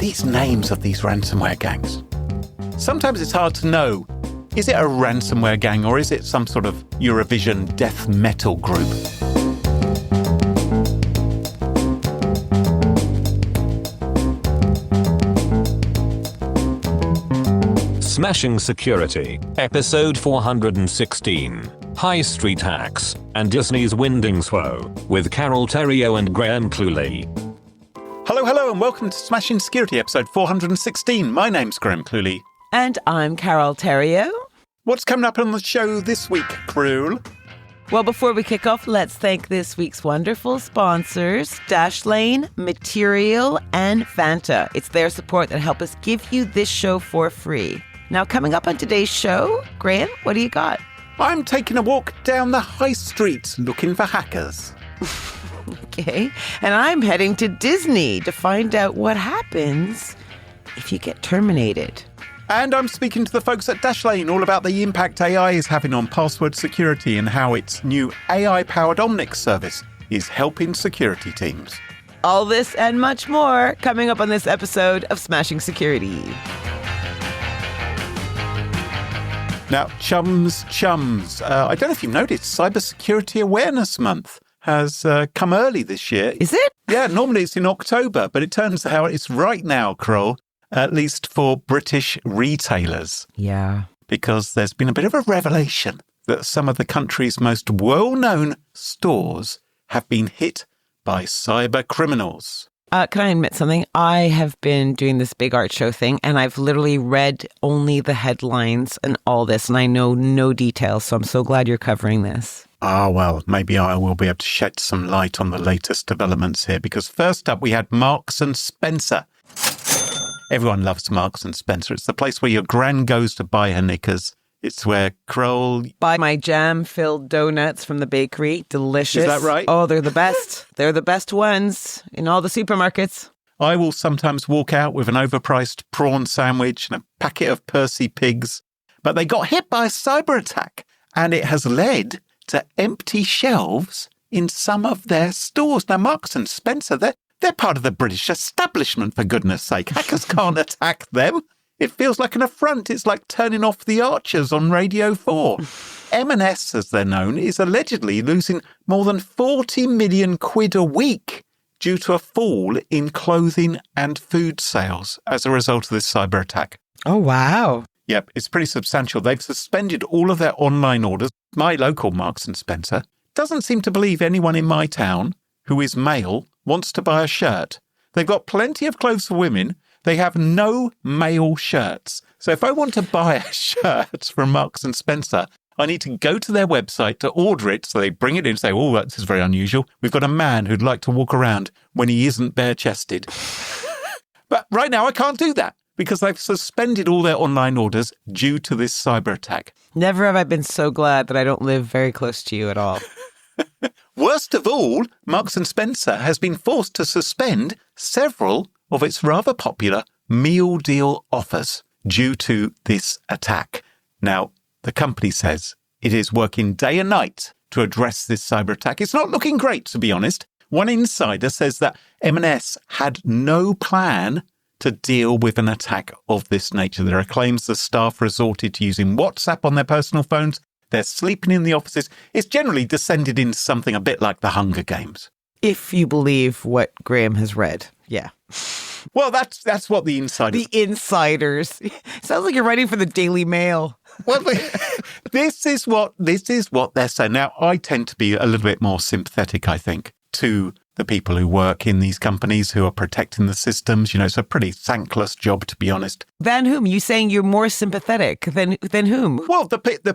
these names of these ransomware gangs. Sometimes it's hard to know, is it a ransomware gang or is it some sort of Eurovision death metal group? Smashing Security, Episode 416, High Street Hacks, and Disney's Wingdings Woe, with Carole, Theriault and Cluley. Hello, and welcome to Smashing Security, Episode 416. My name's Cluley. And I'm Carole Theriault. What's coming up on the show this week, Carole? Well, before we kick off, let's thank this week's wonderful sponsors, Dashlane, Material, and Fanta. It's their support that help us give you this show for free. Now, coming up on today's show, Graham, what do you got? I'm taking a walk down the high street looking for hackers. Okay. And I'm heading to Disney to find out what happens if you get terminated. And I'm speaking to the folks at Dashlane all about the impact AI is having on password security and how its new AI-powered Omnic service is helping security teams. All this and much more coming up on this episode of Smashing Security. Now, chums, I don't know if you've noticed, Cybersecurity Awareness Month has come early this year. Is it? Yeah, normally it's in October, but it turns out it's right now, Carole, at least for British retailers. Yeah. Because there's been a bit of a revelation that some of the country's most well-known stores have been hit by cybercriminals. Can I admit something? I have been doing this big art show thing, and I've literally read only the headlines and all this, and I know no details, so I'm so glad you're covering this. Well, maybe I will be able to shed some light on the latest developments here, because first up we had Marks and Spencer. Everyone loves Marks and Spencer. It's the place where your gran goes to buy her knickers. It's where Carole... Buy my jam-filled donuts from the bakery. Delicious. Is that right? Oh, they're the best. They're the best ones in all the supermarkets. I will sometimes walk out with an overpriced prawn sandwich and a packet of Percy pigs. But they got hit by a cyber attack, and it has led to empty shelves in some of their stores. Now, Marks and Spencer, they're part of the British establishment, for goodness sake. Hackers can't attack them. It feels like an affront. It's like turning off the Archers on Radio 4. M&S, as they're known, is allegedly losing more than 40 million quid a week due to a fall in clothing and food sales as a result of this cyber attack. Oh, wow. Yep, it's pretty substantial. They've suspended all of their online orders. My local Marks and Spencer doesn't seem to believe anyone in my town who is male wants to buy a shirt. They've got plenty of clothes for women. They have no male shirts. So if I want to buy a shirt from Marks and Spencer, I need to go to their website to order it. So they bring it in and say, oh, this is very unusual. We've got a man who'd like to walk around when he isn't bare-chested. But right now I can't do that because they've suspended all their online orders due to this cyber attack. Never have I been so glad that I don't live very close to you at all. Worst of all, Marks and Spencer has been forced to suspend several of its rather popular meal deal offers due to this attack. Now, the company says it is working day and night to address this cyber attack. It's not looking great, to be honest. One insider says that M&S had no plan to deal with an attack of this nature. There are claims the staff resorted to using WhatsApp on their personal phones. They're sleeping in the offices. It's generally descended into something a bit like the Hunger Games. If you believe what Graham has read, yeah. Well, that's what the insiders... The insiders. Sounds like you're writing for the Daily Mail. Well, this is what they're saying. Now, I tend to be a little bit more sympathetic, I think, to the people who work in these companies who are protecting the systems. You know, it's a pretty thankless job, to be honest. Than whom? You saying you're more sympathetic than whom? Well,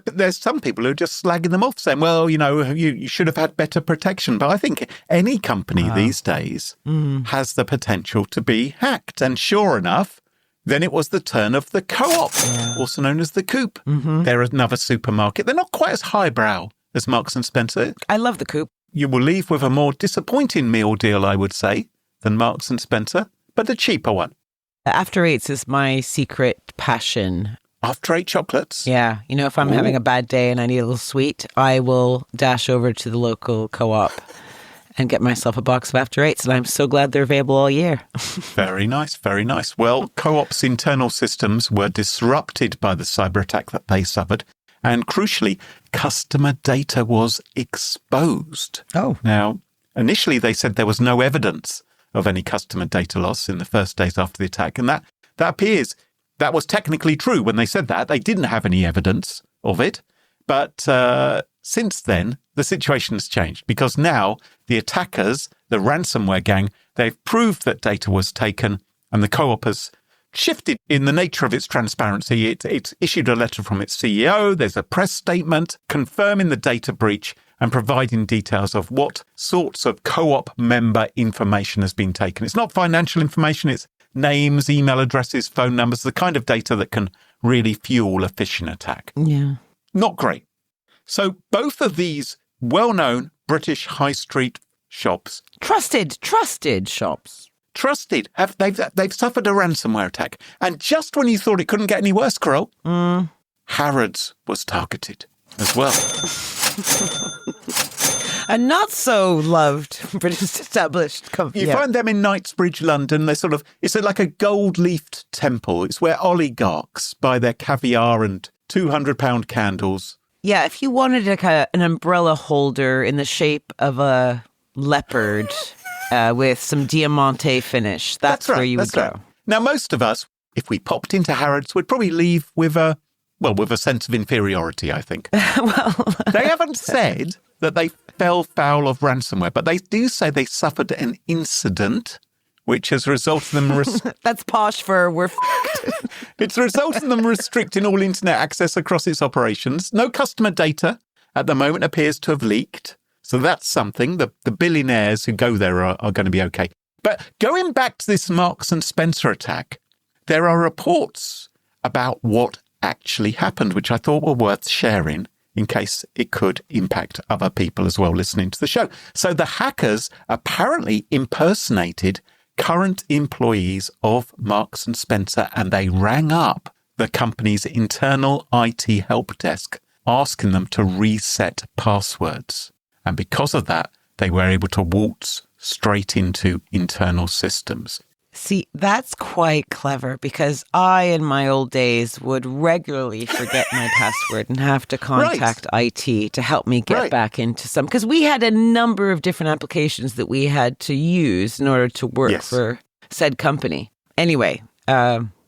there's some people who are just slagging them off, saying, well, you know, you should have had better protection. But I think any company these days has the potential to be hacked. And sure enough, then it was the turn of the Co-op, also known as the Coop. Mm-hmm. They're another supermarket. They're not quite as highbrow as Marks and Spencer. I love the Coop. You will leave with a more disappointing meal deal, I would say, than Marks and Spencer, but a cheaper one. After Eights is my secret passion. After Eight chocolates? Yeah. You know, if I'm having a bad day and I need a little sweet, I will dash over to the local Co-op and get myself a box of After Eights, and I'm so glad they're available all year. Very nice, very nice. Well, Co-op's internal systems were disrupted by the cyber attack that they suffered, and crucially, customer data was exposed. Oh. Now, initially they said there was no evidence of any customer data loss in the first days after the attack, and that appears that was technically true when they said that. They didn't have any evidence of it, but since then, the situation has changed because now the attackers, the ransomware gang, they've proved that data was taken, and the Co-op has shifted in the nature of its transparency. It's issued a letter from its CEO. There's a press statement confirming the data breach and providing details of what sorts of Co-op member information has been taken. It's not financial information. It's names, email addresses, phone numbers, the kind of data that can really fuel a phishing attack. Yeah. Not great. So both of these well-known British high street shops, Trusted shops. trusted, they've suffered a ransomware attack. And just when you thought it couldn't get any worse, Carole, Harrods was targeted as well. A not so loved British established company. You find them in Knightsbridge, London. It's like a gold-leafed temple. It's where oligarchs buy their caviar and £200 candles. Yeah, if you wanted an umbrella holder in the shape of a leopard with some diamante finish, that's where you would go. Right. Now, most of us, if we popped into Harrods, would probably leave with a sense of inferiority, I think. Well, they haven't said that they fell foul of ransomware, but they do say they suffered an incident which has resulted in them... that's posh for we're It's resulted in them restricting all internet access across its operations. No customer data at the moment appears to have leaked. So that's something. The billionaires who go there are going to be okay. But going back to this Marks and Spencer attack, there are reports about what actually happened, which I thought were worth sharing in case it could impact other people as well listening to the show. So the hackers apparently impersonated current employees of Marks and Spencer, and they rang up the company's internal IT help desk, asking them to reset passwords. And because of that, they were able to waltz straight into internal systems. See, that's quite clever because I, in my old days, would regularly forget my password and have to contact IT to help me get back into some. Because we had a number of different applications that we had to use in order to work for said company. Anyway,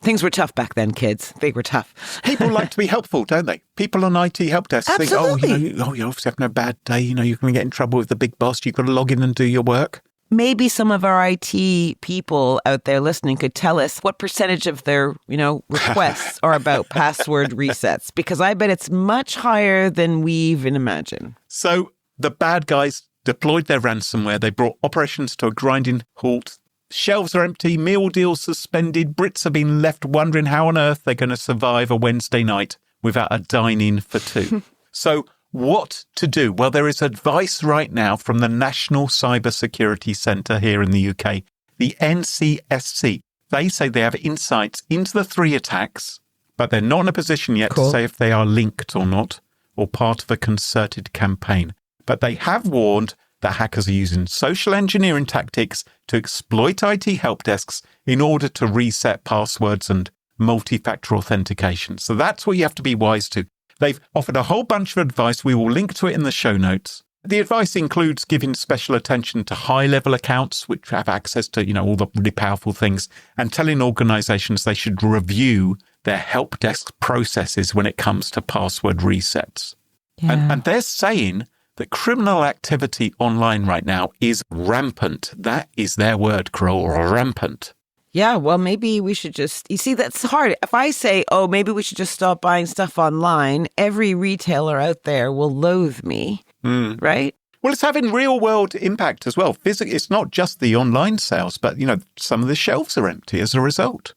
things were tough back then, kids. They were tough. People like to be helpful, don't they? People on IT help desks Absolutely. think, you're obviously having a bad day. You're going to get in trouble with the big boss. You've got to log in and do your work. Maybe some of our IT people out there listening could tell us what percentage of their, requests are about password resets, because I bet it's much higher than we even imagine. So the bad guys deployed their ransomware. They brought operations to a grinding halt. Shelves are empty, meal deals suspended. Brits have been left wondering how on earth they're going to survive a Wednesday night without a dine-in for two. So what to do? Well, there is advice right now from the National Cybersecurity Centre here in the UK, the NCSC. They say they have insights into the three attacks, but they're not in a position yet to say if they are linked or not, or part of a concerted campaign. But they have warned that hackers are using social engineering tactics to exploit IT help desks in order to reset passwords and multi-factor authentication. So that's what you have to be wise to. They've offered a whole bunch of advice. We will link to it in the show notes. The advice includes giving special attention to high-level accounts, which have access to, all the really powerful things, and telling organizations they should review their help desk processes when it comes to password resets. Yeah. And they're saying that criminal activity online right now is rampant. That is their word, Carole, rampant. Yeah, well, maybe we should just... You see, that's hard. If I say, maybe we should just stop buying stuff online, every retailer out there will loathe me, right? Well, it's having real-world impact as well. It's not just the online sales, but, some of the shelves are empty as a result.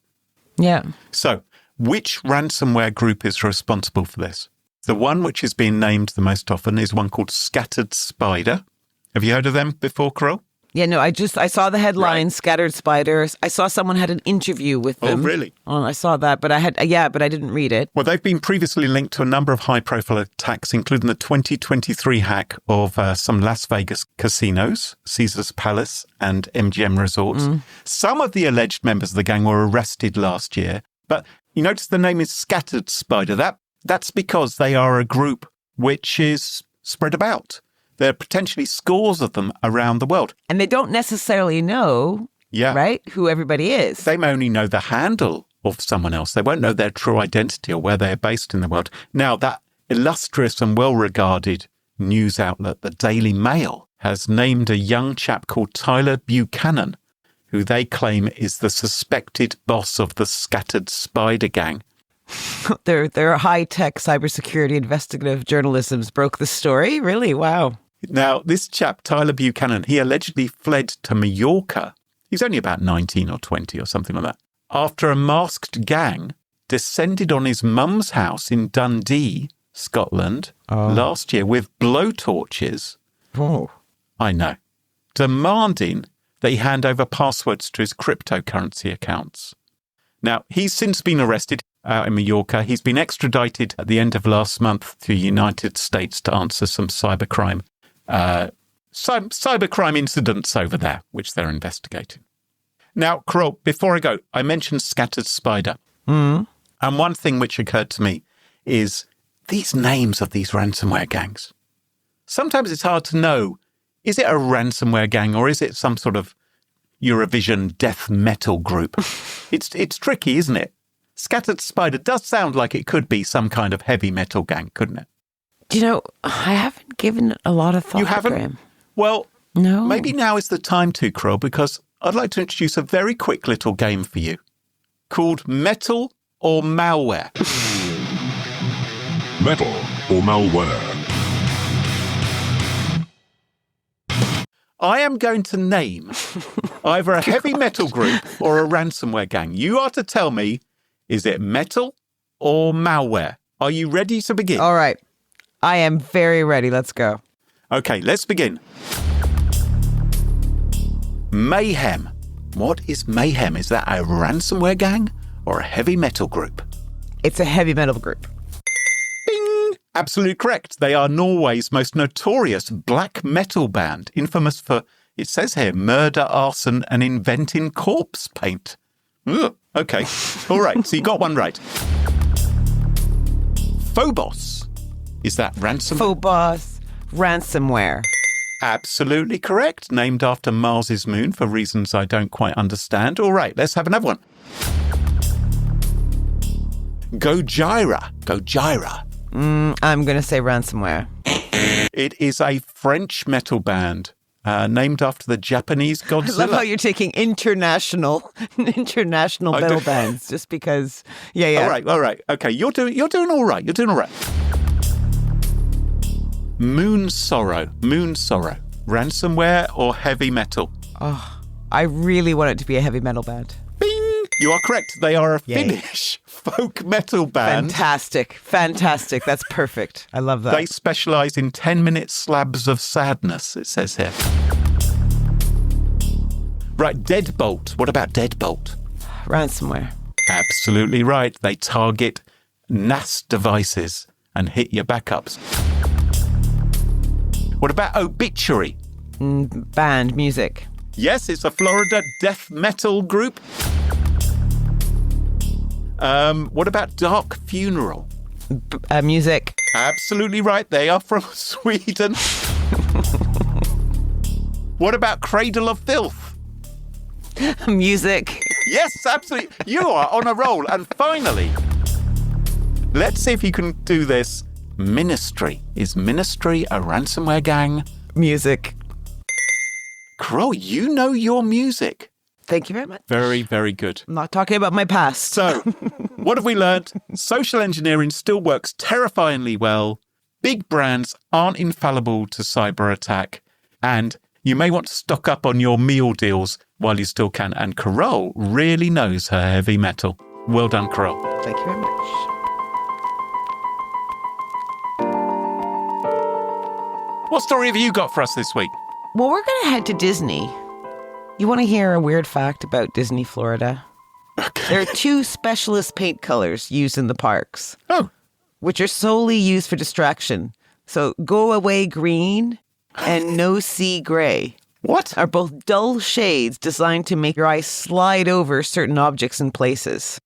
Yeah. So, which ransomware group is responsible for this? The one which is being named the most often is one called Scattered Spider. Have you heard of them before, Carole? Yeah, no, I saw the headline, Scattered Spiders. I saw someone had an interview with them. Oh, really? Oh, I saw that, but I didn't read it. Well, they've been previously linked to a number of high-profile attacks, including the 2023 hack of some Las Vegas casinos, Caesars Palace and MGM Resorts. Some of the alleged members of the gang were arrested last year, but you notice the name is Scattered Spider. That's because they are a group which is spread about. There are potentially scores of them around the world. And they don't necessarily know, right, who everybody is. They may only know the handle of someone else. They won't know their true identity or where they're based in the world. Now, that illustrious and well-regarded news outlet, the Daily Mail, has named a young chap called Tyler Buchanan, who they claim is the suspected boss of the Scattered Spider gang. Their high-tech cybersecurity investigative journalism broke the story? Really? Wow. Now, this chap, Tyler Buchanan, he allegedly fled to Mallorca. He's only about 19 or 20 or something like that. After a masked gang descended on his mum's house in Dundee, Scotland, last year with blowtorches. Oh. I know. Demanding that he hand over passwords to his cryptocurrency accounts. Now, he's since been arrested out in Mallorca. He's been extradited at the end of last month to the United States to answer some cybercrime incidents over there, which they're investigating. Now, Carole, before I go, I mentioned Scattered Spider. And one thing which occurred to me is these names of these ransomware gangs. Sometimes it's hard to know, is it a ransomware gang or is it some sort of Eurovision death metal group? It's tricky, isn't it? Scattered Spider does sound like it could be some kind of heavy metal gang, couldn't it? Do you know, I haven't given it a lot of thought. You haven't? Graham. Well, no. Maybe now is the time to, Carole, because I'd like to introduce a very quick little game for you called Metal or Malware. Metal or Malware. I am going to name either a heavy metal group or a ransomware gang. You are to tell me, is it metal or malware? Are you ready to begin? All right. I am very ready. Let's go. Okay, let's begin. Mayhem. What is Mayhem? Is that a ransomware gang or a heavy metal group? It's a heavy metal group. Bing! Absolutely correct. They are Norway's most notorious black metal band, infamous for, it says here, murder, arson, and inventing corpse paint. Ugh, okay. All right, so you got one right. Phobos. Is that ransomware? Phobos, ransomware. Absolutely correct. Named after Mars's moon for reasons I don't quite understand. All right, let's have another one. Gojira. Gojira. I'm going to say ransomware. It is a French metal band named after the Japanese Godzilla. I love how you're taking international metal bands just because. Yeah. All right. Okay, you're doing all right. You're doing all right. Moon Sorrow. Ransomware or heavy metal? Oh, I really want it to be a heavy metal band. Bing! You are correct. They are a Finnish folk metal band. Fantastic. That's perfect. I love that. They specialise in 10-minute slabs of sadness, it says here. Right, Deadbolt. What about Deadbolt? Ransomware. Absolutely right. They target NAS devices and hit your backups. What about Obituary? Band, music. Yes, it's a Florida death metal group. What about Dark Funeral? Music. Absolutely right. They are from Sweden. What about Cradle of Filth? Music. Yes, absolutely. You are on a roll. And finally, let's see if you can do this. Ministry. Is Ministry a ransomware gang? Music. Carole, you know your music. Thank you very much. Very, very good. I'm not talking about my past. So, what have we learned? Social engineering still works terrifyingly well. Big brands aren't infallible to cyber attack. And you may want to stock up on your meal deals while you still can. And Carole really knows her heavy metal. Well done, Carole. Thank you very much. What story have you got for us this week? Well, we're going to head to Disney You want to hear a weird fact about Disney Florida? Okay. There are 2 specialist paint colors used in the parks. Oh. Which are solely used for distraction. So go away green and no see gray. What? Are both dull shades designed to make your eyes slide over certain objects and places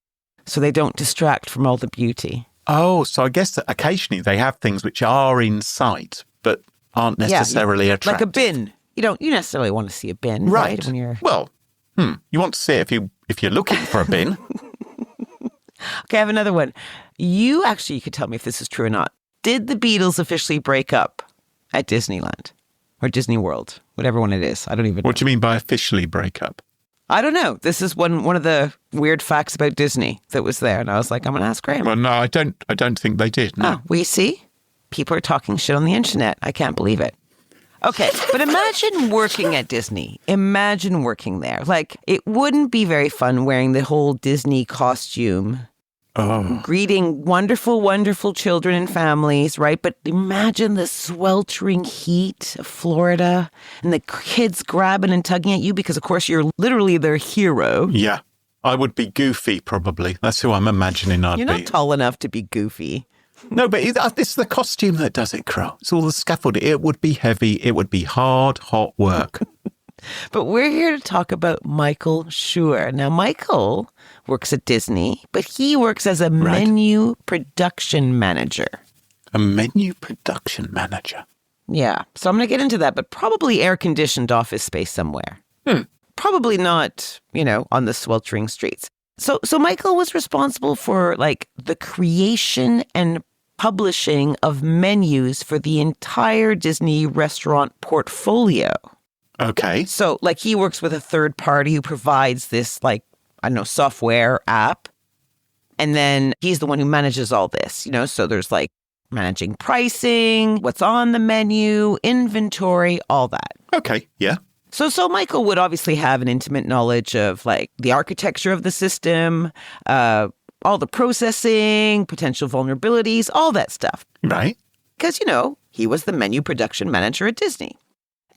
so they don't distract from all the beauty. Oh, so I guess that occasionally they have things which are in sight but aren't necessarily attractive. Like a bin. You necessarily want to see a bin, Right. right? When you're... Well, you want to see it if you're looking for a bin. Okay, I have another one. You could tell me if this is true or not. Did the Beatles officially break up at Disneyland or Disney World? Whatever one it is. I don't even know. What do you mean by officially break up? I don't know. This is one of the weird facts about Disney that was there. And I was like, I'm going to ask Graham. Well, no, I don't think they did. No. Oh, we see. People are talking shit on the internet. I can't believe it. Okay, but imagine working at Disney. Imagine working there. Like, it wouldn't be very fun wearing the whole Disney costume. Oh. Greeting wonderful, wonderful children and families, right? But imagine the sweltering heat of Florida and the kids grabbing and tugging at you because, of course, you're literally their hero. Yeah. I would be Goofy, probably. That's who I'm imagining I'd be. You're not tall enough to be Goofy. No, but it's the costume that does it, Carole. It's all the scaffolding. It would be heavy. It would be hard, hot work. But we're here to talk about Michael Schur. Now, Michael works at Disney, but he works as a menu production manager. A menu production manager? Yeah. So I'm going to get into that, but probably air-conditioned office space somewhere. Probably not, on the sweltering streets. So Michael was responsible for, the creation and publishing of menus for the entire Disney restaurant portfolio. Okay. So, he works with a third party who provides this, software app. And then he's the one who manages all this, So there's, managing pricing, what's on the menu, inventory, all that. Okay, yeah. So Michael would obviously have an intimate knowledge of, the architecture of the system, all the processing, potential vulnerabilities, all that stuff. Right. Because, he was the menu production manager at Disney.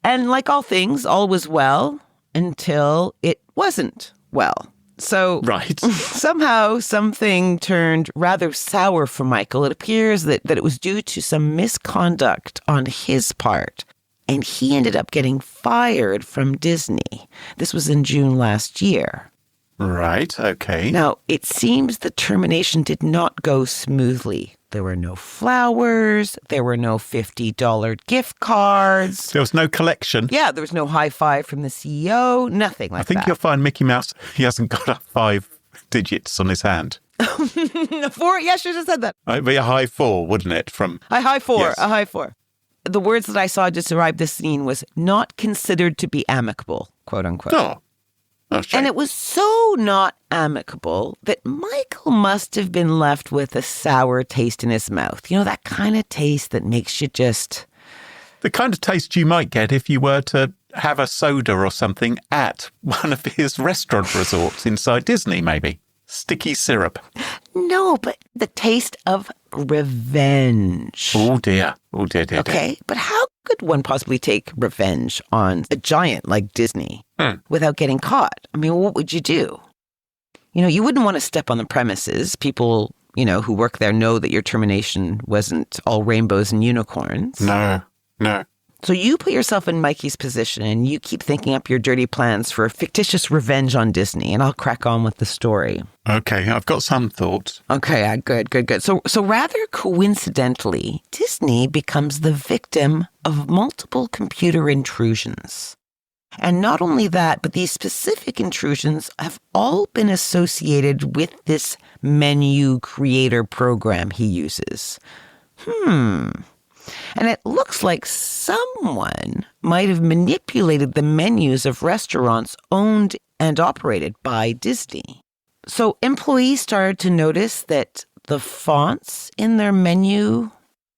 And like all things, all was well until it wasn't well. So right. Somehow something turned rather sour for Michael. It appears that it was due to some misconduct on his part. And he ended up getting fired from Disney. This was in June last year. Right, okay. Now, it seems the termination did not go smoothly. There were no flowers. There were no $50 gift cards. There was no collection. Yeah, there was no high five from the CEO. Nothing like that. I think you'll find Mickey Mouse, he hasn't got a 5 digits on his hand. 4? Yeah, should have said that. It'd be a high 4, wouldn't it? A high 4, yes. A high 4. The words that I saw describe this scene was not considered to be amicable, quote unquote. Oh. And it was so not amicable that Michael must have been left with a sour taste in his mouth. That kind of taste that makes you just... The kind of taste you might get if you were to have a soda or something at one of his restaurant resorts inside Disney, maybe. Sticky syrup. No, but the taste of revenge. Oh, dear. Oh, dear. Okay, but how could one possibly take revenge on a giant like Disney without getting caught? I mean, what would you do? You wouldn't want to step on the premises. People, who work there know that your termination wasn't all rainbows and unicorns. No. So you put yourself in Mikey's position and you keep thinking up your dirty plans for a fictitious revenge on Disney, and I'll crack on with the story. Okay, I've got some thoughts. Okay, good. So rather coincidentally, Disney becomes the victim of multiple computer intrusions. And not only that, but these specific intrusions have all been associated with this menu creator program he uses. And it looks like someone might have manipulated the menus of restaurants owned and operated by Disney. So employees started to notice that the fonts in their menu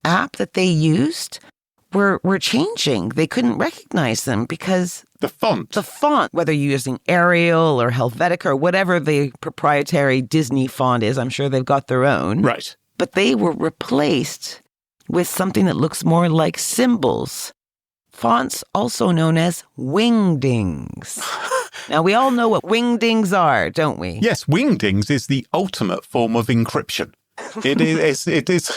app that they used were changing. They couldn't recognize them because... The font, whether you're using Arial or Helvetica or whatever the proprietary Disney font is, I'm sure they've got their own. Right. But they were replaced with something that looks more like symbols fonts also known as Wingdings. Now, we all know what Wingdings are, don't we? Yes, Wingdings is the ultimate form of encryption. It is.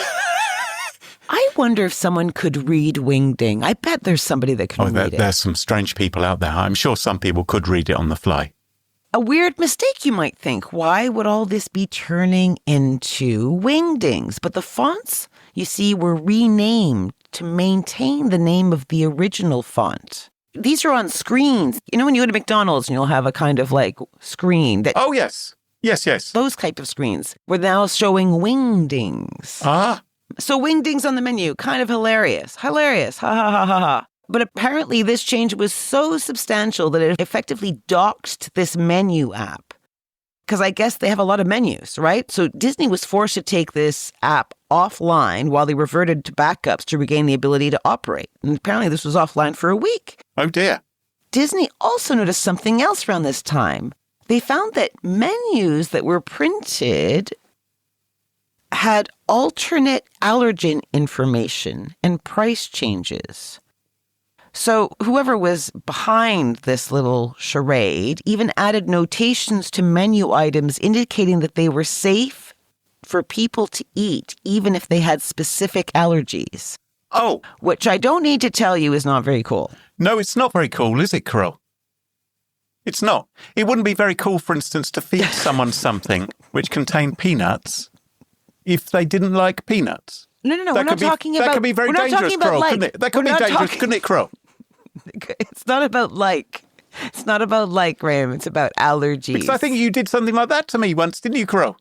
I wonder if someone could read Wingding. I bet there's somebody that can read it. There's some strange people out there. I'm sure some people could read it on the fly. A weird mistake, you might think. Why would all this be turning into Wingdings? But the fonts, you see, were renamed to maintain the name of the original font. These are on screens. You know, when you go to McDonald's and you'll have a kind of like screen that... Oh, yes. Yes. Those type of screens were now showing Wingdings. Ah. So Wingdings on the menu, kind of hilarious. Hilarious. Ha ha ha ha ha. But apparently this change was so substantial that it effectively doxed this menu app. Because I guess they have a lot of menus, right? So Disney was forced to take this app offline while they reverted to backups to regain the ability to operate. And apparently this was offline for a week. Oh, dear. Disney also noticed something else around this time. They found that menus that were printed had alternate allergen information and price changes. So whoever was behind this little charade even added notations to menu items indicating that they were safe for people to eat, even if they had specific allergies. Oh. Which I don't need to tell you is not very cool. No, it's not very cool, is it, Carole? It's not. It wouldn't be very cool, for instance, to feed someone something which contained peanuts if they didn't like peanuts. No, we're not talking about... That could be very dangerous, Carole, couldn't it? That could be dangerous, couldn't it, Carole? It's not about like. It's not about like, Graham. It's about allergies. Because I think you did something like that to me once, didn't you, Carole?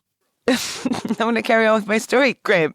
I'm going to carry on with my story, Graham.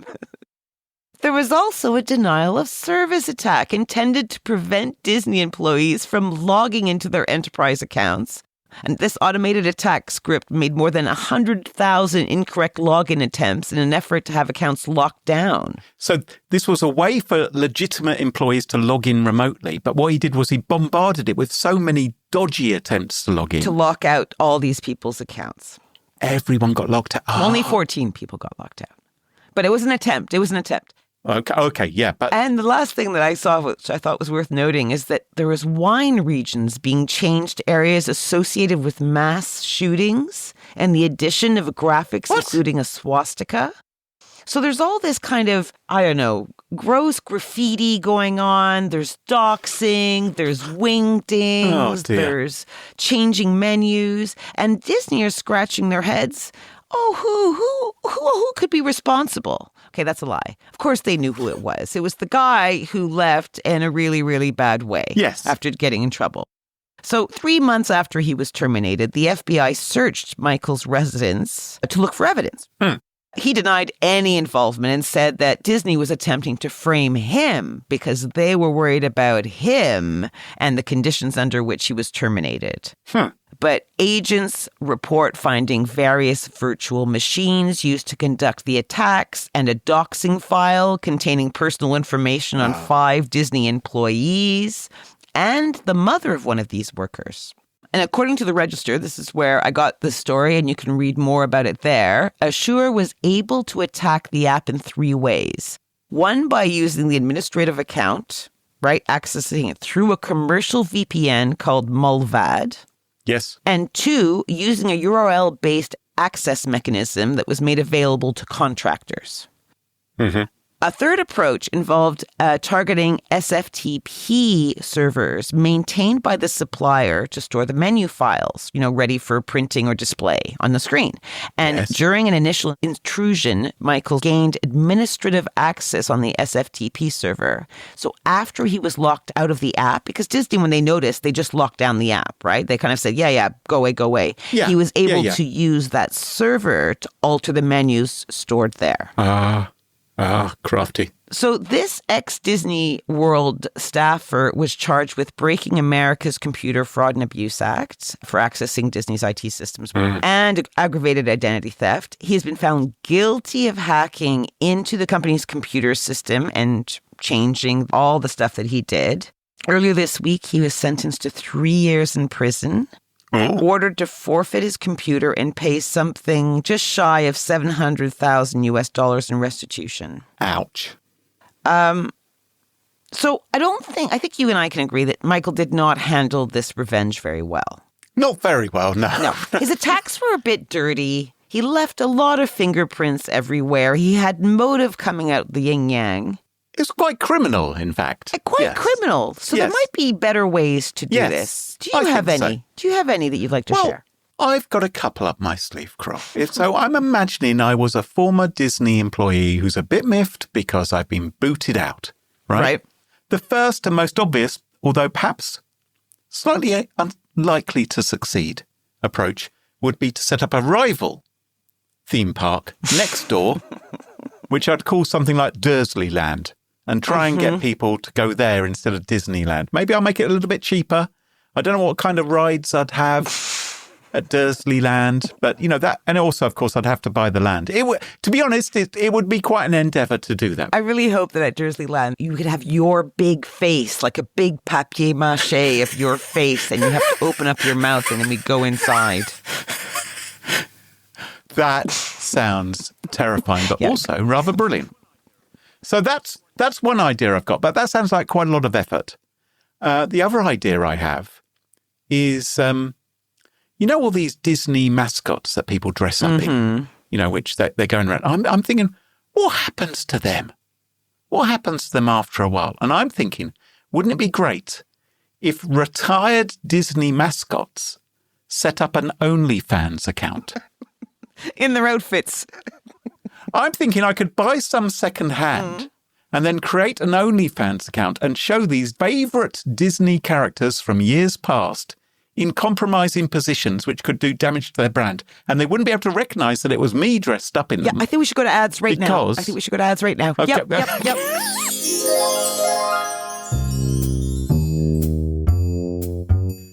There was also a denial of service attack intended to prevent Disney employees from logging into their enterprise accounts. And this automated attack script made more than 100,000 incorrect login attempts in an effort to have accounts locked down. So this was a way for legitimate employees to log in remotely. But what he did was he bombarded it with so many dodgy attempts to log in. To lock out all these people's accounts. Everyone got locked out. Oh. Only 14 people got locked out. But it was an attempt. Okay, yeah. But And the last thing that I saw, which I thought was worth noting, is that there was wine regions being changed to areas associated with mass shootings and the addition of graphics including a swastika. So there's all this kind of, I don't know, gross graffiti going on. There's doxing, there's Wingdings, there's changing menus. And Disney are scratching their heads. Oh, who could be responsible? Okay, that's a lie. Of course they knew who it was. It was the guy who left in a really, really bad way. Yes. After getting in trouble. So 3 months after he was terminated, the FBI searched Michael's residence to look for evidence. He denied any involvement and said that Disney was attempting to frame him because they were worried about him and the conditions under which he was terminated. But agents report finding various virtual machines used to conduct the attacks and a doxing file containing personal information on 5 Disney employees and the mother of one of these workers. And according to the Register, this is where I got the story and you can read more about it there, Assure was able to attack the app in 3 ways. One, by using the administrative account, right, accessing it through a commercial VPN called Malware. yes. And 2, using a URL-based access mechanism that was made available to contractors. A third approach involved targeting SFTP servers maintained by the supplier to store the menu files, ready for printing or display on the screen. And during an initial intrusion, Michael gained administrative access on the SFTP server. So after he was locked out of the app, because Disney, when they noticed, they just locked down the app, right? They kind of said, yeah, go away. Yeah. He was able to use that server to alter the menus stored there. Crafty. So this ex-Disney World staffer was charged with breaking America's Computer Fraud and Abuse Act for accessing Disney's IT systems and aggravated identity theft. He has been found guilty of hacking into the company's computer system and changing all the stuff that he did. Earlier this week, he was sentenced to 3 years in prison. Ordered to forfeit his computer and pay something just shy of $700,000 US in restitution. Ouch. So I think you and I can agree that Michael did not handle this revenge very well. Not very well, no. No, his attacks were a bit dirty. He left a lot of fingerprints everywhere. He had motive coming out the yin-yang. It's quite criminal, in fact. Criminal. So there might be better ways to do this. Do you have any? So. Do you have any that you'd like to share? I've got a couple up my sleeve, Carole. So I'm imagining I was a former Disney employee who's a bit miffed because I've been booted out, right? The first and most obvious, although perhaps slightly unlikely to succeed, approach would be to set up a rival theme park next door, which I'd call something like Dursleyland, and try and get people to go there instead of Disneyland. Maybe I'll make it a little bit cheaper. I don't know what kind of rides I'd have at Dursleyland, but that, and also, of course, I'd have to buy the land. To be honest, it would be quite an endeavour to do that. I really hope that at Dursleyland you could have your big face, like a big papier-mâché of your face, and you have to open up your mouth and then we go inside. That sounds terrifying, but also rather brilliant. So that's one idea I've got, but that sounds like quite a lot of effort. The other idea I have is, all these Disney mascots that people dress up in, which they're going around. I'm thinking, what happens to them? What happens to them after a while? And I'm thinking, wouldn't it be great if retired Disney mascots set up an OnlyFans account? In their outfits. I'm thinking I could buy some second-hand and then create an OnlyFans account and show these favourite Disney characters from years past in compromising positions which could do damage to their brand. And they wouldn't be able to recognise that it was me dressed up in them. Yeah, I think we should go to ads right now. I think we should go to ads right now. Okay. Yep.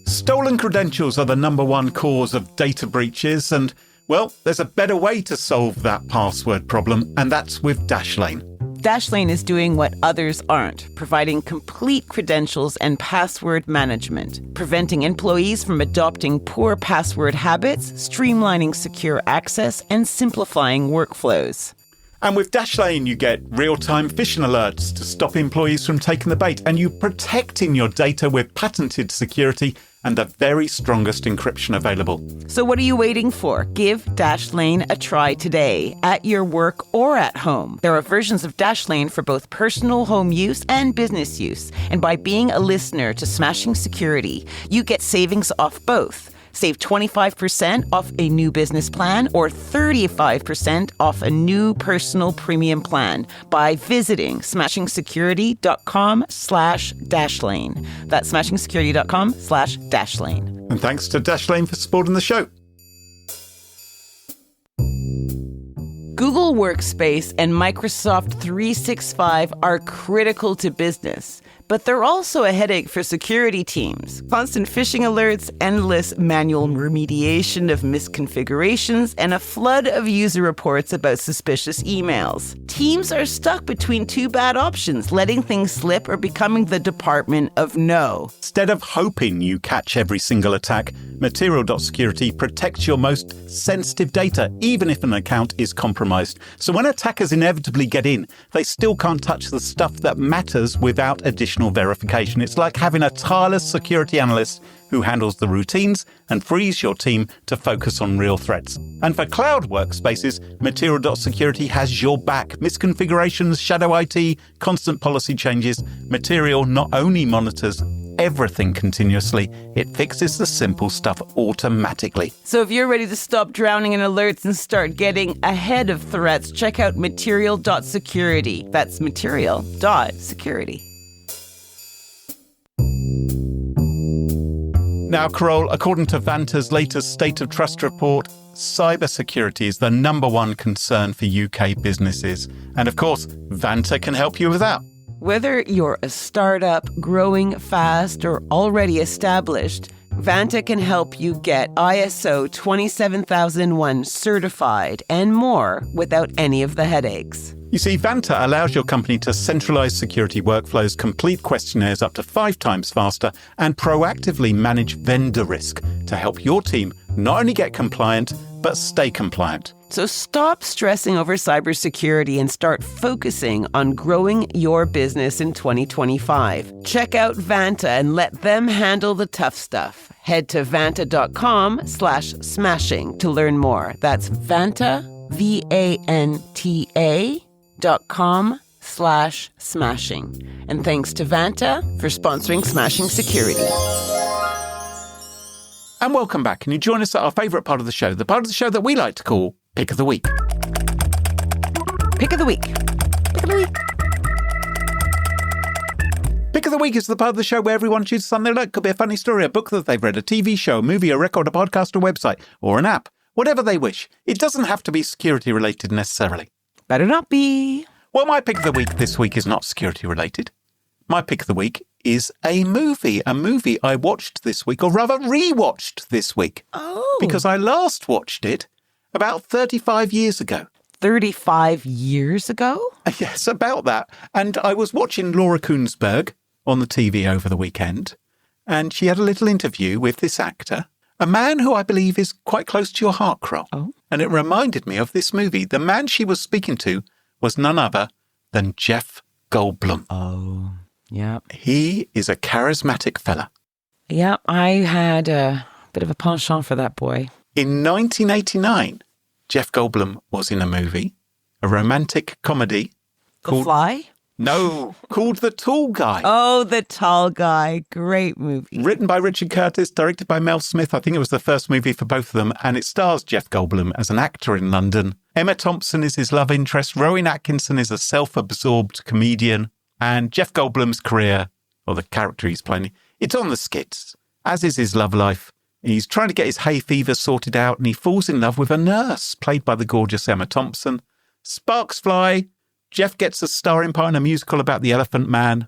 Stolen credentials are the number one cause of data breaches, and well, there's a better way to solve that password problem, and that's with Dashlane. Dashlane is doing what others aren't, providing complete credentials and password management, preventing employees from adopting poor password habits, streamlining secure access, and simplifying workflows. And with Dashlane, you get real-time phishing alerts to stop employees from taking the bait, and you're protecting your data with patented security and the very strongest encryption available. So what are you waiting for? Give Dashlane a try today, at your work or at home. There are versions of Dashlane for both personal home use and business use. And by being a listener to Smashing Security, you get savings off both. Save 25% off a new business plan or 35% off a new personal premium plan by visiting smashingsecurity.com/Dashlane. That's smashingsecurity.com/Dashlane. And thanks to Dashlane for supporting the show. Google Workspace and Microsoft 365 are critical to business. But they're also a headache for security teams. Constant phishing alerts, endless manual remediation of misconfigurations, and a flood of user reports about suspicious emails. Teams are stuck between two bad options, letting things slip or becoming the department of no. Instead of hoping you catch every single attack, Material.security protects your most sensitive data, even if an account is compromised. So when attackers inevitably get in, they still can't touch the stuff that matters without additional verification. It's like having a tireless security analyst who handles the routines and frees your team to focus on real threats. And for cloud workspaces, Material.security has your back. Misconfigurations, shadow IT, constant policy changes. Material not only monitors everything continuously, it fixes the simple stuff automatically. So if you're ready to stop drowning in alerts and start getting ahead of threats, check out Material.security. That's Material.security. Now, Carole, according to Vanta's latest State of Trust report, cybersecurity is the number one concern for UK businesses. And of course, Vanta can help you with that. Whether you're a startup, growing fast, or already established, Vanta can help you get ISO 27001 certified and more without any of the headaches. You see, Vanta allows your company to centralize security workflows, complete questionnaires up to 5 times faster, and proactively manage vendor risk to help your team not only get compliant, but stay compliant. So stop stressing over cybersecurity and start focusing on growing your business in 2025. Check out Vanta and let them handle the tough stuff. Head to vanta.com/smashing to learn more. That's Vanta, VANTA.com/smashing. And thanks to Vanta for sponsoring Smashing Security. And welcome back. And you join us at our favourite part of the show, the part of the show that we like to call Pick of the Week. Pick of the week. Pick of the week. Pick of the Week is the part of the show where everyone chooses something they like. Could be a funny story, a book that they've read, a TV show, a movie, a record, a podcast, a website, or an app. Whatever they wish. It doesn't have to be security related necessarily. Better not be. Well, my pick of the week this week is not security related. My pick of the week is a movie I watched this week, or rather rewatched this week. Oh. Because I last watched it about 35 years ago. 35 years ago? Yes, about that. And I was watching Laura Kuenssberg on the TV over the weekend, and she had a little interview with this actor, a man who I believe is quite close to your heart, Carole. Oh. And it reminded me of this movie. The man she was speaking to was none other than Jeff Goldblum. Oh, yeah. He is a charismatic fella. Yeah, I had a bit of a penchant for that boy. In 1989, Jeff Goldblum was in a movie, a romantic comedy The Fly? No, called The Tall Guy. Oh, The Tall Guy. Great movie. Written by Richard Curtis, directed by Mel Smith. I think it was the first movie for both of them, and it stars Jeff Goldblum as an actor in London. Emma Thompson is his love interest. Rowan Atkinson is a self-absorbed comedian. And Jeff Goldblum's career, or the character he's playing, it's on the skids, as is his love life. He's trying to get his hay fever sorted out, and he falls in love with a nurse, played by the gorgeous Emma Thompson. Sparks fly. Jeff gets a starring part in a musical about the Elephant Man.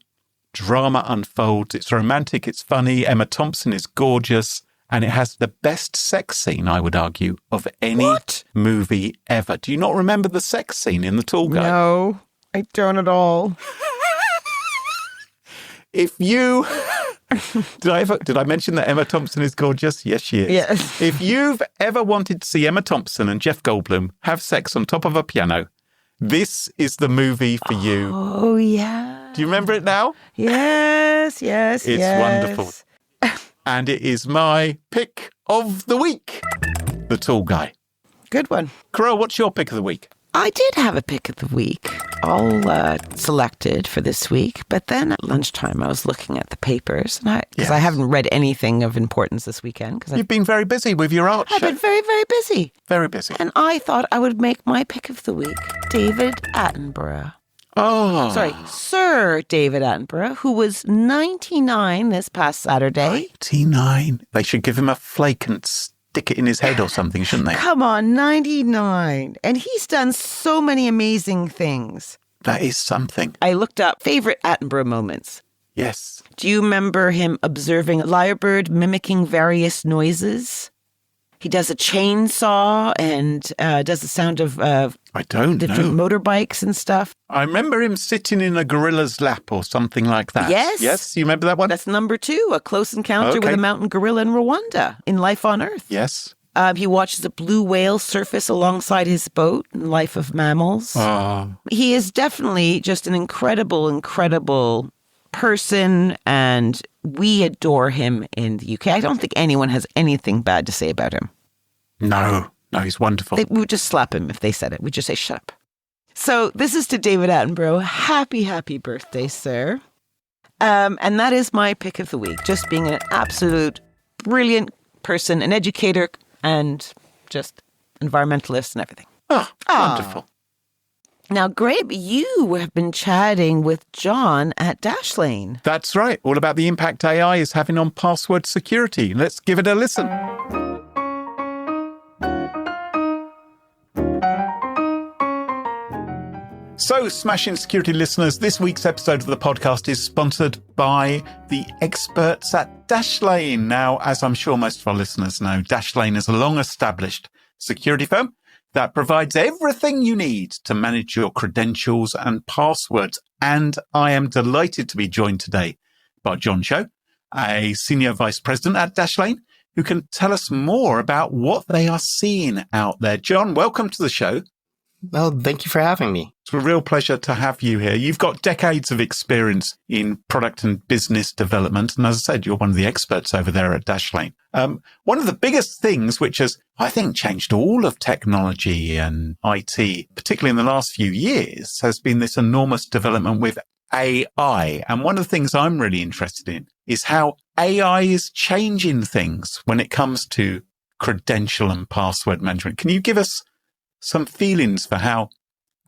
Drama unfolds. It's romantic. It's funny. Emma Thompson is gorgeous. And it has the best sex scene, I would argue, of any movie ever. Do you not remember the sex scene in The Tall Guy? No, I don't at all. If you... Did I mention that Emma Thompson is gorgeous? Yes, she is. Yes. If you've ever wanted to see Emma Thompson and Jeff Goldblum have sex on top of a piano, this is the movie for you. Oh, yeah. Do you remember it now? Yes. It's wonderful. And it is my pick of the week. The Tall Guy. Good one. Carole, what's your pick of the week? I did have a pick of the week, all selected for this week. But then at lunchtime, I was looking at the papers, because I haven't read anything of importance this weekend. You've been very busy with your art show. I've been very, very busy. Very busy. And I thought I would make my pick of the week David Attenborough. Oh. Sorry, Sir David Attenborough, who was 99 this past Saturday. 99. They should give him a flake and stick it in his head or something, shouldn't they? Come on, 99. And he's done so many amazing things. That is something. I looked up favorite Attenborough moments. Yes. Do you remember him observing a lyrebird mimicking various noises? He does a chainsaw and does the sound of I don't different know. motorbikes and stuff. I remember him sitting in a gorilla's lap or something like that. Yes. Yes, you remember that one? That's number 2, a close encounter with a mountain gorilla in Rwanda in Life on Earth. Yes. He watches a blue whale surface alongside his boat in Life of Mammals. Oh. He is definitely just an incredible, incredible person, and we adore him in the UK. I don't think anyone has anything bad to say about him. No, he's wonderful. We would just slap him if they said it. We'd just say, shut up. So this is to David Attenborough. Happy, happy birthday, sir. And that is my pick of the week. Just being an absolute brilliant person, an educator, and just environmentalist and everything. Oh, wonderful. Now, Grabe, you have been chatting with Jon at Dashlane. That's right. All about the impact AI is having on password security. Let's give it a listen. So, Smashing Security listeners, this week's episode of the podcast is sponsored by the experts at Dashlane. Now, as I'm sure most of our listeners know, Dashlane is a long-established security firm that provides everything you need to manage your credentials and passwords. And I am delighted to be joined today by Jon Cho, a Senior Vice President at Dashlane, who can tell us more about what they are seeing out there. Jon, welcome to the show. Well, thank you for having me. It's a real pleasure to have you here. You've got decades of experience in product and business development. And as I said, you're one of the experts over there at Dashlane. One of the biggest things, which has, I think, changed all of technology and IT, particularly in the last few years, has been this enormous development with AI. And one of the things I'm really interested in is how AI is changing things when it comes to credential and password management. Can you give us some feelings for how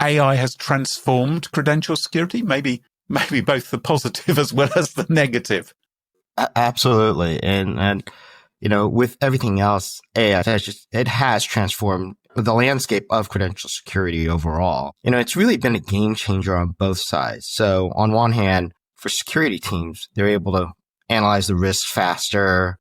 AI has transformed credential security? Maybe both the positive as well as the negative. Absolutely. And with everything else, AI has transformed the landscape of credential security overall. It's really been a game changer on both sides. So on one hand, for security teams, they're able to analyze the risks faster,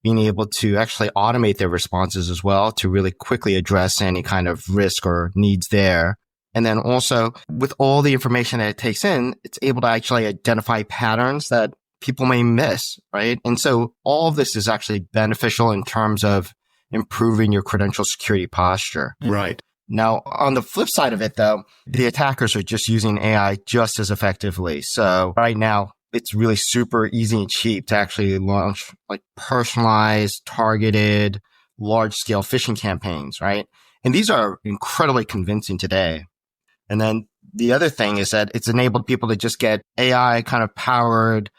being able to actually automate their responses as well to really quickly address any kind of risk or needs there. And then also with all the information that it takes in, it's able to actually identify patterns that people may miss, right? And so all of this is actually beneficial in terms of improving your credential security posture. Right. Now, on the flip side of it, though, the attackers are just using AI just as effectively. So right now, it's really super easy and cheap to actually launch like personalized, targeted, large-scale phishing campaigns, right? And these are incredibly convincing today. And then the other thing is that it's enabled people to just get AI kind of powered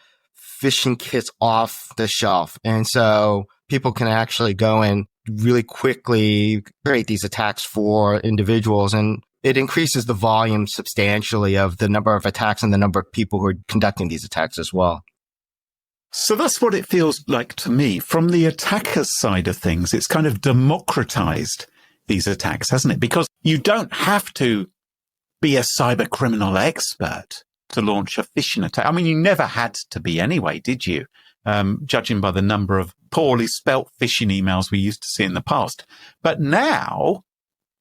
phishing kits off the shelf. And so people can actually go and really quickly create these attacks for individuals. And it increases the volume substantially of the number of attacks and the number of people who are conducting these attacks as well. So that's what it feels like to me. From the attacker's side of things, it's kind of democratized these attacks, hasn't it? Because you don't have to be a cybercriminal expert to launch a phishing attack. I mean, you never had to be anyway, did you? Judging by the number of poorly spelt phishing emails we used to see in the past. But now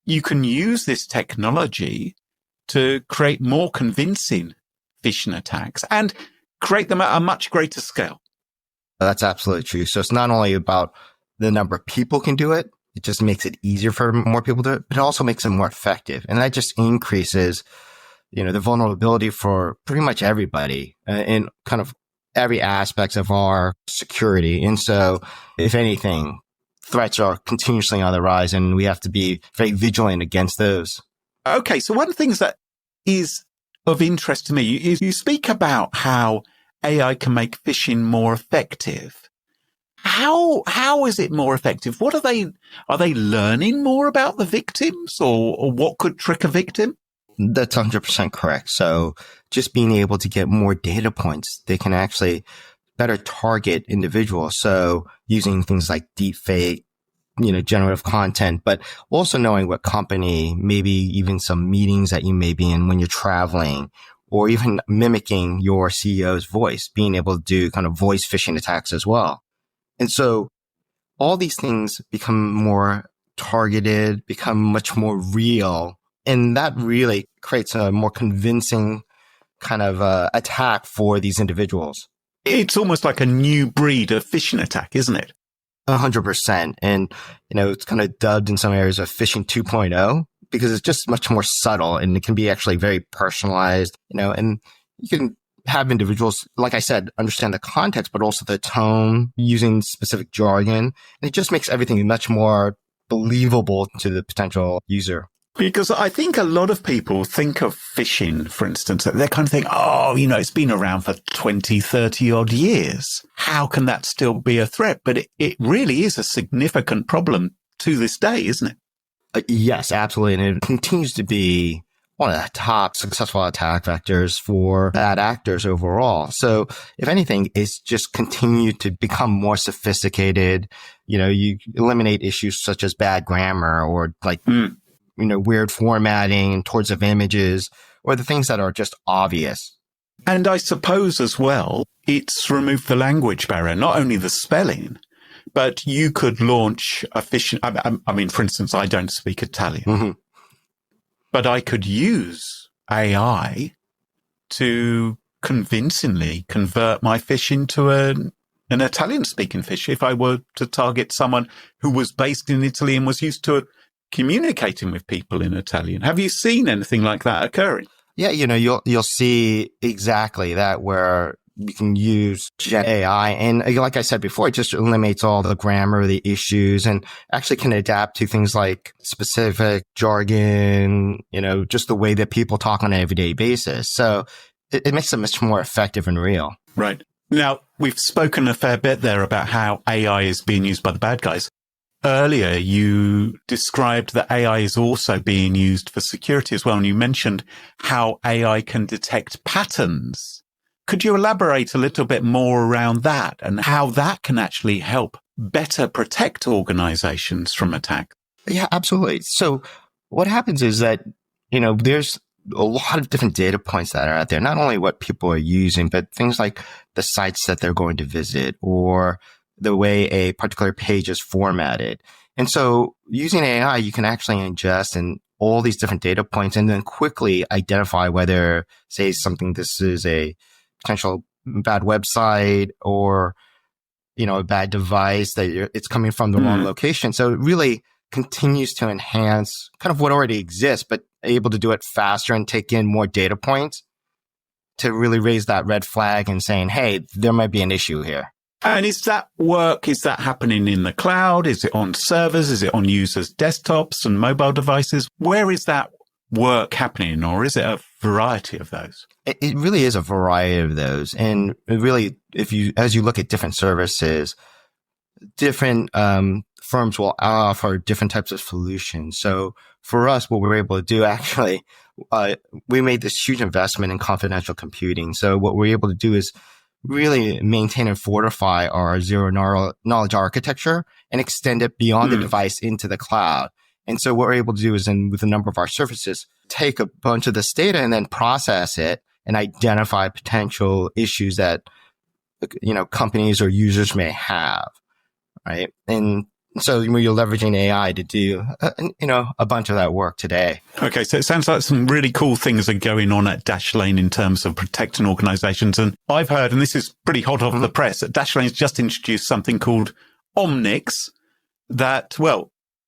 you can use this technology to create more convincing phishing attacks and create them at a much greater scale. That's absolutely true. So it's not only about the number of people can do it, it just makes it easier for more people to do it, but it also makes it more effective. And that just increases, the vulnerability for pretty much everybody in kind of every aspect of our security. And so if anything, threats are continuously on the rise and we have to be very vigilant against those. Okay. So one of the things that is of interest to me is you speak about how AI can make phishing more effective. How is it more effective? What are they learning more about the victims or what could trick a victim? That's 100% correct. So just being able to get more data points, they can actually better target individuals. So using things like deepfake, generative content, but also knowing what company, maybe even some meetings that you may be in when you're traveling, or even mimicking your CEO's voice, being able to do kind of voice phishing attacks as well. And so all these things become more targeted, become much more real. And that really creates a more convincing kind of attack for these individuals. It's almost like a new breed of phishing attack, isn't it? 100%. And, it's kind of dubbed in some areas of phishing 2.0 because it's just much more subtle and it can be actually very personalized, and you can have individuals, like I said, understand the context, but also the tone, using specific jargon. And it just makes everything much more believable to the potential user. Because I think a lot of people think of phishing, for instance, they kind of think, it's been around for 20, 30 odd years. How can that still be a threat? But it really is a significant problem to this day, isn't it? Yes, absolutely. And it continues to be one of the top successful attack vectors for bad actors overall. So if anything, it's just continued to become more sophisticated. You eliminate issues such as bad grammar or weird formatting towards of images or the things that are just obvious. And I suppose as well, it's removed the language barrier, not only the spelling, but you could launch a phishing. I mean, for instance, I don't speak Italian. Mm-hmm. But I could use AI to convincingly convert my phishing to an Italian-speaking fish if I were to target someone who was based in Italy and was used to communicating with people in Italian? Have you seen anything like that occurring? Yeah, you'll see exactly that, where you can use Gen AI. And like I said before, it just eliminates all the grammar, the issues, and actually can adapt to things like specific jargon, just the way that people talk on an everyday basis. So it makes it much more effective and real. Right. Now, we've spoken a fair bit there about how AI is being used by the bad guys. Earlier, you described that AI is also being used for security as well, and you mentioned how AI can detect patterns. Could you elaborate a little bit more around that and how that can actually help better protect organizations from attack? Yeah, absolutely. So what happens is that, there's a lot of different data points that are out there, not only what people are using, but things like the sites that they're going to visit or the way a particular page is formatted. And so using AI, you can actually ingest and all these different data points and then quickly identify whether, say, this is a potential bad website or, a bad device, that it's coming from the wrong location. So it really continues to enhance kind of what already exists, but able to do it faster and take in more data points to really raise that red flag and saying, hey, there might be an issue here. And is that happening in the cloud? Is it on servers? Is it on users' desktops and mobile devices? Where is that work happening, or is it a variety of those? It really is a variety of those. And really, as you look at different services, different firms will offer different types of solutions. So for us, what we're able to do, actually, we made this huge investment in confidential computing. So what we're able to do is really maintain and fortify our zero knowledge architecture and extend it beyond the device into the cloud. And so what we're able to do is, with a number of our services, take a bunch of this data and then process it and identify potential issues that, companies or users may have, right? And so you're leveraging AI to do, a bunch of that work today. Okay, so it sounds like some really cool things are going on at Dashlane in terms of protecting organizations. And I've heard, and this is pretty hot off the press, that Dashlane's just introduced something called Omnix that,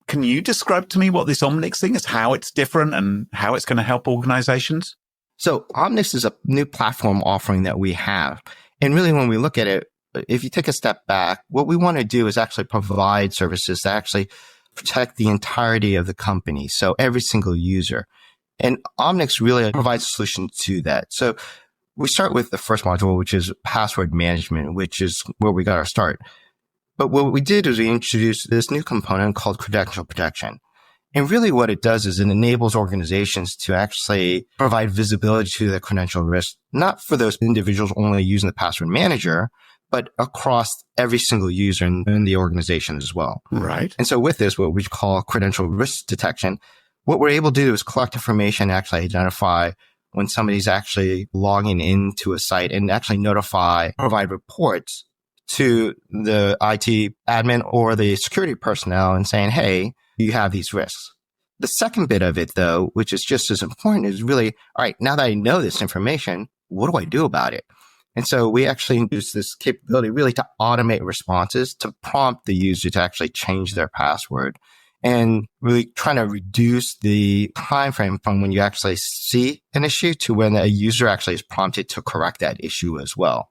can you describe to me what this Omnix thing is, how it's different and how it's going to help organizations? So Omnix is a new platform offering that we have. And really, when we look at it, if you take a step back, what we want to do is actually provide services that actually protect the entirety of the company. So every single user. And Omnix really provides a solution to that. So we start with the first module, which is password management, which is where we got our start. But what we did is we introduced this new component called credential protection. And really what it does is it enables organizations to actually provide visibility to the credential risk, not for those individuals only using the password manager, but across every single user in the organization as well. Right. And so with this, what we call credential risk detection, what we're able to do is collect information, actually identify when somebody's actually logging into a site and actually provide reports to the IT admin or the security personnel and saying, hey, you have these risks. The second bit of it, though, which is just as important, is really, all right, now that I know this information, what do I do about it? And so we actually use this capability really to automate responses, to prompt the user to actually change their password, and really trying to reduce the time frame from when you actually see an issue to when a user actually is prompted to correct that issue as well.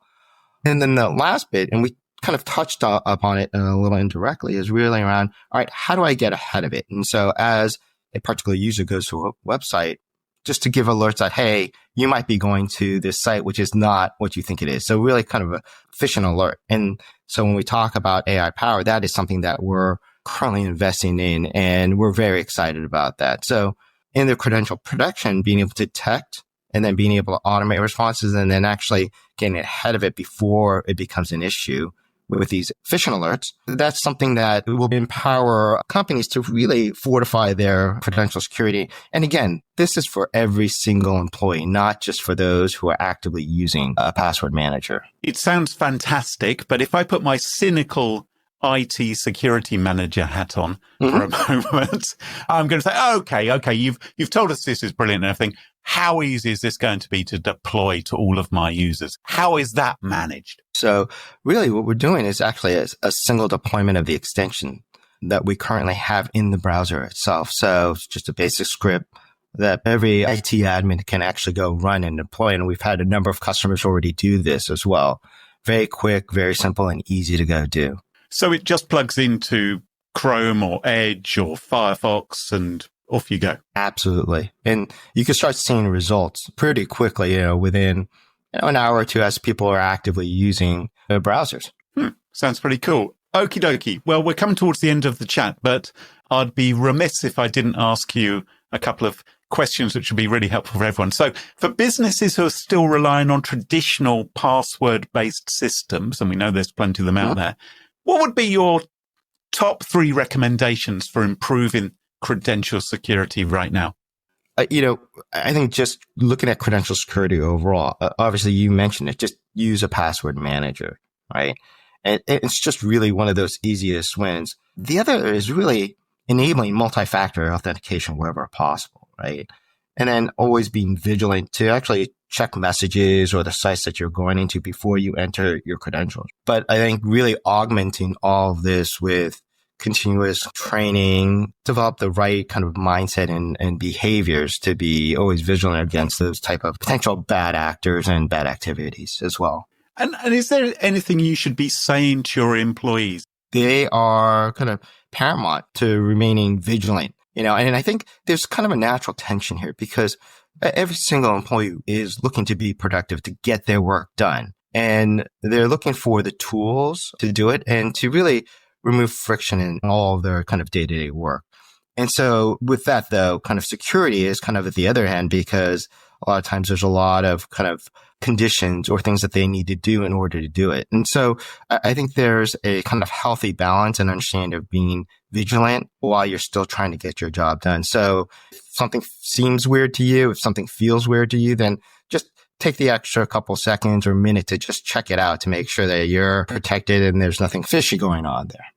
And then the last bit, and we kind of touched upon it a little indirectly, is really around, all right, how do I get ahead of it? And so as a particular user goes to a website, just to give alerts that, hey, you might be going to this site, which is not what you think it is. So really kind of a phishing alert. And so when we talk about AI power, that is something that we're currently investing in, and we're very excited about that. So in the credential protection, being able to detect and then being able to automate responses and then actually getting ahead of it before it becomes an issue with these phishing alerts, that's something that will empower companies to really fortify their credential security. And again, this is for every single employee, not just for those who are actively using a password manager. It sounds fantastic, but if I put my cynical IT security manager hat on for a moment, I'm going to say, okay, you've told us this is brilliant and everything. How easy is this going to be to deploy to all of my users? How is that managed? So really what we're doing is actually a single deployment of the extension that we currently have in the browser itself. So it's just a basic script that every IT admin can actually go run and deploy. And we've had a number of customers already do this as well. Very quick, very simple, and easy to go do. So it just plugs into Chrome or Edge or Firefox and off you go. Absolutely. And you can start seeing results pretty quickly, within an hour or two as people are actively using their browsers. Sounds pretty cool. Okie dokie. Well, we're coming towards the end of the chat, but I'd be remiss if I didn't ask you a couple of questions which would be really helpful for everyone. So for businesses who are still relying on traditional password-based systems, and we know there's plenty of them out there, what would be your top 3 recommendations for improving credential security right now? I think just looking at credential security overall, obviously you mentioned it, just use a password manager, right? And it's just really one of those easiest wins. The other is really enabling multi-factor authentication wherever possible, right? And then always being vigilant to actually check messages or the sites that you're going into before you enter your credentials. But I think really augmenting all of this with continuous training, develop the right kind of mindset and behaviors to be always vigilant against those type of potential bad actors and bad activities as well. And is there anything you should be saying to your employees? They are kind of paramount to remaining vigilant, and I think there's kind of a natural tension here because every single employee is looking to be productive, to get their work done. And they're looking for the tools to do it and to really remove friction in all of their kind of day-to-day work. And so with that, though, kind of security is kind of at the other hand, because a lot of times there's a lot of kind of conditions or things that they need to do in order to do it. And so I think there's a kind of healthy balance and understanding of being vigilant while you're still trying to get your job done. So if something seems weird to you, if something feels weird to you, then just take the extra couple seconds or minute to just check it out to make sure that you're protected and there's nothing fishy going on there.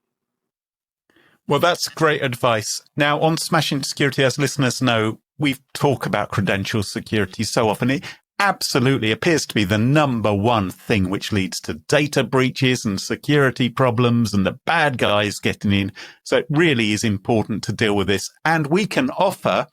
Well, that's great advice. Now, on Smashing Security, as listeners know, we talk about credential security so often. It absolutely appears to be the number one thing which leads to data breaches and security problems and the bad guys getting in. So it really is important to deal with this. And we can offer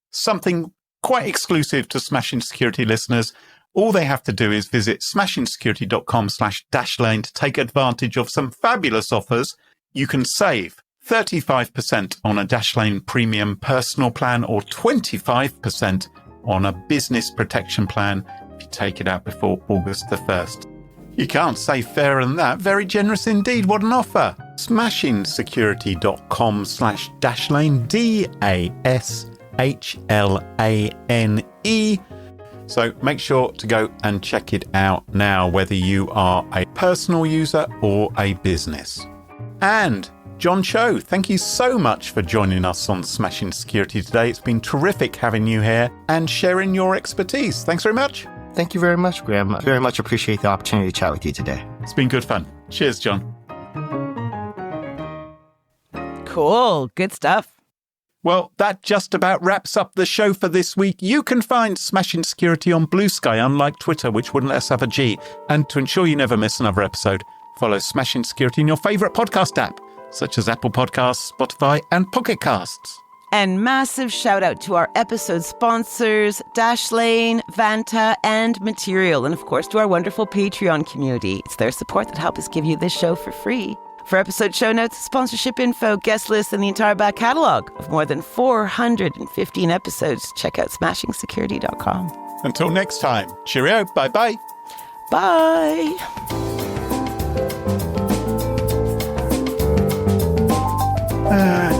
something quite exclusive to Smashing Security listeners. All they have to do is visit smashingsecurity.com/dashlane to take advantage of some fabulous offers. You can save 35% on a Dashlane Premium Personal Plan or 25% on a Business Protection Plan if you take it out before August the 1st. You can't say fairer than that. Very generous indeed. What an offer. smashingsecurity.com/dashlane, DASHLANE. So make sure to go and check it out now, whether you are a personal user or a business. And Jon Cho, thank you so much for joining us on Smashing Security today. It's been terrific having you here and sharing your expertise. Thanks very much. Thank you very much, Graham. I very much appreciate the opportunity to chat with you today. It's been good fun. Cheers, Jon. Cool. Good stuff. Well, that just about wraps up the show for this week. You can find Smashing Security on Blue Sky, unlike Twitter, which wouldn't let us have a G. And to ensure you never miss another episode, follow Smashing Security in your favourite podcast app, such as Apple Podcasts, Spotify, and Pocket Casts. And massive shout out to our episode sponsors, Dashlane, Vanta, and Material. And of course, to our wonderful Patreon community. It's their support that helps us give you this show for free. For episode show notes, sponsorship info, guest lists, and the entire back catalog of more than 415 episodes, check out smashingsecurity.com. Until next time, cheerio, bye-bye. Bye.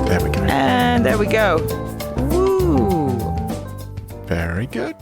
There we go. And there we go. Woo. Very good.